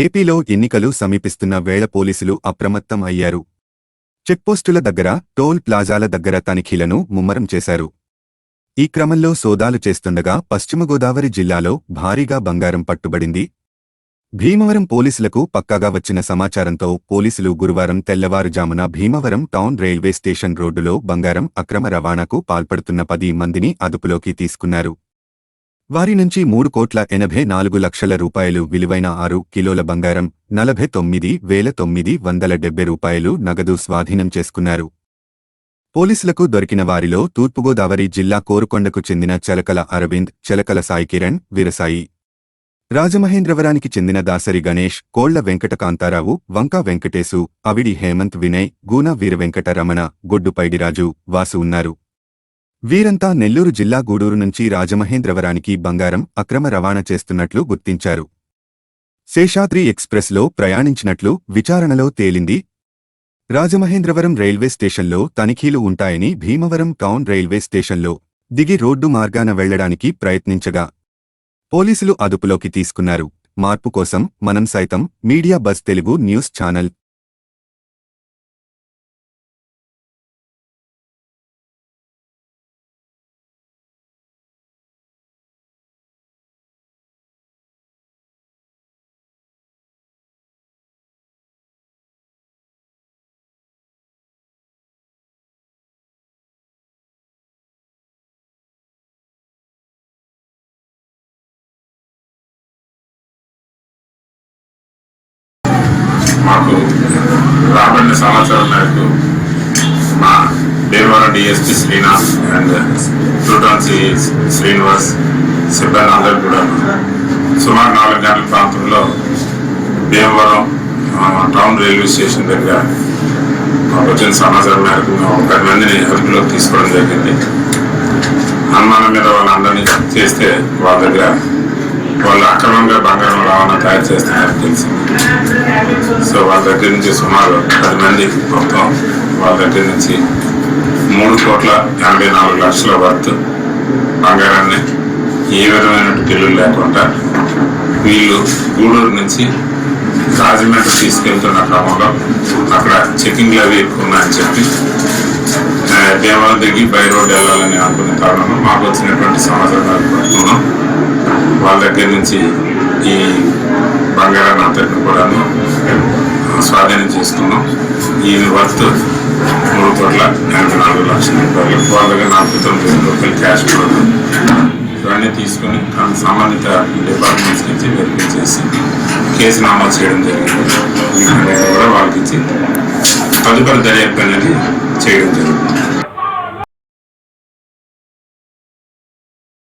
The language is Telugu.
ఏపీలో ఎన్నికలు సమీపిస్తున్న వేళ పోలీసులు అప్రమత్తం అయ్యారు. చెక్పోస్టుల దగ్గర, టోల్ ప్లాజాల దగ్గర తనిఖీలను ముమ్మరం చేశారు. ఈ క్రమంలో సోదాలు చేస్తుండగా పశ్చిమ గోదావరి జిల్లాలో భారీగా బంగారం పట్టుబడింది. భీమవరం పోలీసులకు పక్కాగా వచ్చిన సమాచారంతో పోలీసులు గురువారం తెల్లవారుజామున భీమవరం టౌన్ రైల్వే స్టేషన్ రోడ్డులో బంగారం అక్రమ రవాణాకు పాల్పడుతున్న 10 మందిని అదుపులోకి తీసుకున్నారు. వారి నుంచి 3,84,00,000 రూపాయలు విలువైన 6 కిలోల బంగారం, 49,970 రూపాయలు నగదు స్వాధీనం చేసుకున్నారు. పోలీసులకు దొరికిన వారిలో తూర్పుగోదావరి జిల్లా కోరుకొండకు చెందిన చలకల అరవింద్, చలకల సాయికిరణ్, వీరసాయి, రాజమహేంద్రవరానికి చెందిన దాసరి గణేష్, కోళ్ల వెంకట కాంతారావు, వంకా వెంకటేశు, అవిడి హేమంత్ వినయ్, గూన వీరవెంకట రమణ, గొడ్డు పైడిరాజు, వాసు ఉన్నారు. వీరంతా నెల్లూరు జిల్లా గూడూరు నుంచి రాజమహేంద్రవరానికి బంగారం అక్రమ రవాణా చేస్తున్నట్లు గుర్తించారు. శేషాద్రి ఎక్స్ప్రెస్లో ప్రయాణించినట్లు విచారణలో తేలింది. రాజమహేంద్రవరం రైల్వే స్టేషన్లో తనిఖీలు ఉంటాయని భీమవరం టౌన్ రైల్వే స్టేషన్లో దిగి రోడ్డు మార్గాన వెళ్లడానికి ప్రయత్నించగా పోలీసులు అదుపులోకి తీసుకున్నారు. మార్పు కోసం మనం సైతం media buzz Telugu news channel మాకు రాబడిన సమాచారం మేరకు మా భీమవరం డిఎస్పీ శ్రీనాథ్ అండ్ ప్లూటాన్ శ్రీనివాస్ సిబ్బంది అందరూ కూడా సుమారు 4 గంటల ప్రాంతంలో భీమవరం టౌన్ రైల్వే స్టేషన్ దగ్గర మాకు వచ్చిన సమాచారం మేరకు 10 మందిని అదుపులోకి తీసుకోవడం జరిగింది. అనుమానం మీద వాళ్ళందరినీ చేస్తే వాళ్ళ దగ్గర వాళ్ళు అక్రమంగా బంగారం రవాణా తయారు చేస్తున్నారని తెలిసింది. సో వాళ్ళ దగ్గర నుంచి సుమారు 10 మంది మొత్తం వాళ్ళ దగ్గర నుంచి 3,84,00,000 వర్త్ బంగారాన్ని ఏ విధమైన బిల్లులు లేకుండా వీళ్ళు గూడూరు నుంచి రాజమండ్రి తీసుకెళ్తున్న క్రమంలో అక్కడ చెకింగ్లు అవి ఎక్కువ ఉన్నాయని చెప్పి భీమవరం దిగి బై రోడ్ వెళ్ళాలని అనుకున్న కారణంలో మాకు వచ్చినటువంటి సమాచారాలు పడుతున్నాం. వాళ్ళ దగ్గర నుంచి ఈ బంగారాన్ని అంతటిని కూడా స్వాధీనం చేసుకున్నాం. ఈ వర్త్ 3,84,00,000 రూపాయలు. వాళ్ళ దగ్గర 49,000 రూపాయలు క్యాష్ కూడా ఇవన్నీ తీసుకుని సంబంధిత డిపార్ట్మెంట్స్ నుంచి వెరిఫై చేసి కేసు నమోదు చేయడం జరిగింది. కూడా వాళ్ళకి ఇచ్చి తదుపరి దర్యాప్తు అనేది చేయడం జరిగింది.